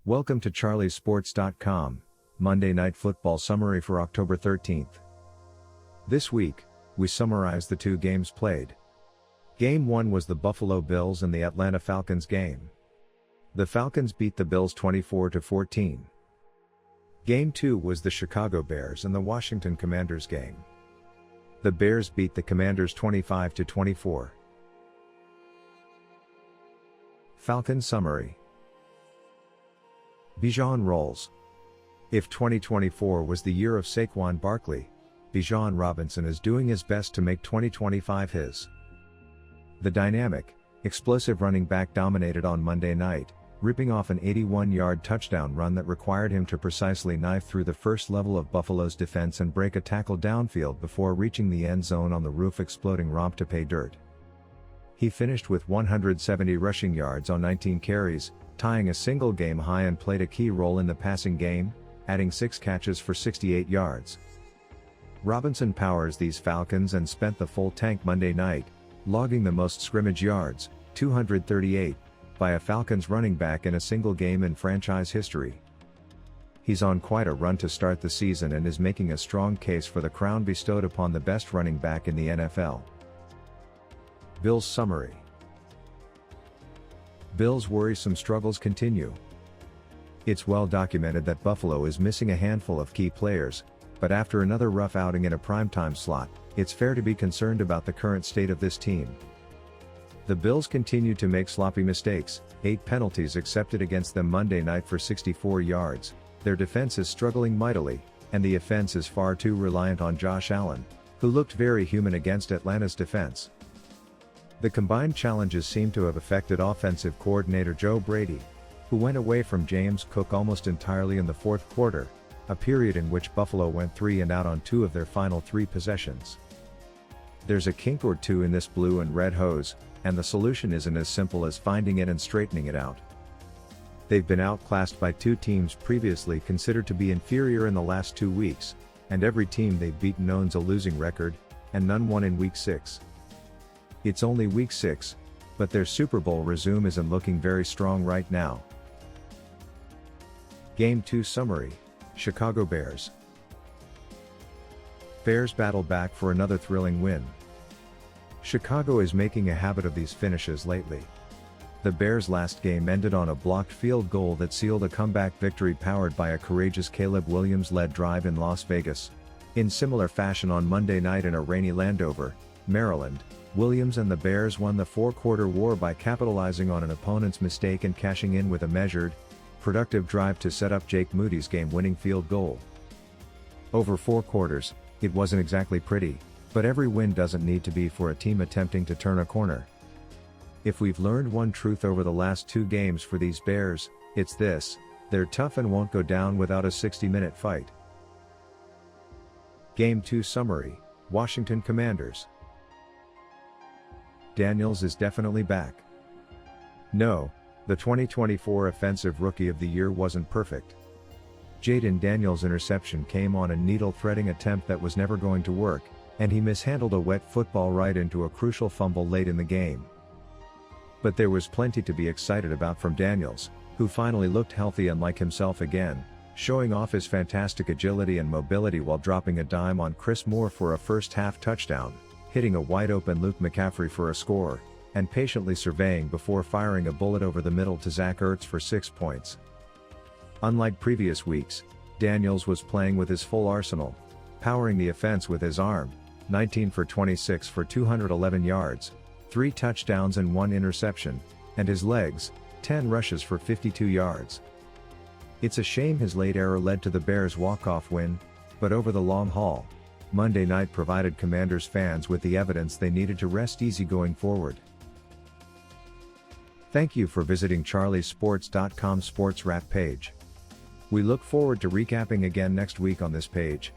Welcome to charliesports.com, Monday Night Football Summary for October 13th. This week, we summarize the two games played. Game 1 was the Buffalo Bills and the Atlanta Falcons game. The Falcons beat the Bills 24-14. Game 2 was the Chicago Bears and the Washington Commanders game. The Bears beat the Commanders 25-24. Falcons Summary. Bijan rolls. If 2024 was the year of Saquon Barkley, Bijan Robinson is doing his best to make 2025 his. The dynamic, explosive running back dominated on Monday night, ripping off an 81-yard touchdown run that required him to precisely knife through the first level of Buffalo's defense and break a tackle downfield before reaching the end zone on the roof exploding romp to pay dirt. He finished with 170 rushing yards on 19 carries, tying a single game high, and played a key role in the passing game, adding 6 catches for 68 yards. Robinson powers these Falcons and spent the full tank Monday night, logging the most scrimmage yards, 238, by a Falcons running back in a single game in franchise history. He's on quite a run to start the season and is making a strong case for the crown bestowed upon the best running back in the NFL. Bills Summary. Bills' worrisome struggles continue. It's well documented that Buffalo is missing a handful of key players, but after another rough outing in a primetime slot, it's fair to be concerned about the current state of this team. The Bills continue to make sloppy mistakes, 8 penalties accepted against them Monday night for 64 yards, their defense is struggling mightily, and the offense is far too reliant on Josh Allen, who looked very human against Atlanta's defense. The combined challenges seem to have affected offensive coordinator Joe Brady, who went away from James Cook almost entirely in the fourth quarter, a period in which Buffalo went 3 and out on 2 of their final 3 possessions. There's a kink or two in this blue and red hose, and the solution isn't as simple as finding it and straightening it out. They've been outclassed by 2 teams previously considered to be inferior in the last 2 weeks, and every team they've beaten owns a losing record, and none won in Week 6. It's only Week 6, but their Super Bowl resume isn't looking very strong right now. Game 2 Summary. Chicago Bears. Bears battle back for another thrilling win. Chicago is making a habit of these finishes lately. The Bears' last game ended on a blocked field goal that sealed a comeback victory powered by a courageous Caleb Williams-led drive in Las Vegas. In similar fashion on Monday night in a rainy Landover, Maryland, Williams and the Bears won the 4-quarter war by capitalizing on an opponent's mistake and cashing in with a measured, productive drive to set up Jake Moody's game-winning field goal. Over 4 quarters, it wasn't exactly pretty, but every win doesn't need to be for a team attempting to turn a corner. If we've learned one truth over the last 2 games for these Bears, it's this: they're tough and won't go down without a 60-minute fight. Game 2 Summary. Washington Commanders. Daniels is definitely back. No, the 2024 Offensive Rookie of the Year wasn't perfect. Jaden Daniels' interception came on a needle-threading attempt that was never going to work, and he mishandled a wet football right into a crucial fumble late in the game. But there was plenty to be excited about from Daniels, who finally looked healthy and like himself again, showing off his fantastic agility and mobility while dropping a dime on Chris Moore for a first-half touchdown, hitting a wide-open Luke McCaffrey for a score, and patiently surveying before firing a bullet over the middle to Zach Ertz for 6 points. Unlike previous weeks, Daniels was playing with his full arsenal, powering the offense with his arm, 19 for 26 for 211 yards, 3 touchdowns and 1 interception, and his legs, 10 rushes for 52 yards. It's a shame his late error led to the Bears' walk-off win, but over the long haul, Monday night provided Commanders fans with the evidence they needed to rest easy going forward. Thank you for visiting charliesports.com Sports Wrap page. We look forward to recapping again next week on this page.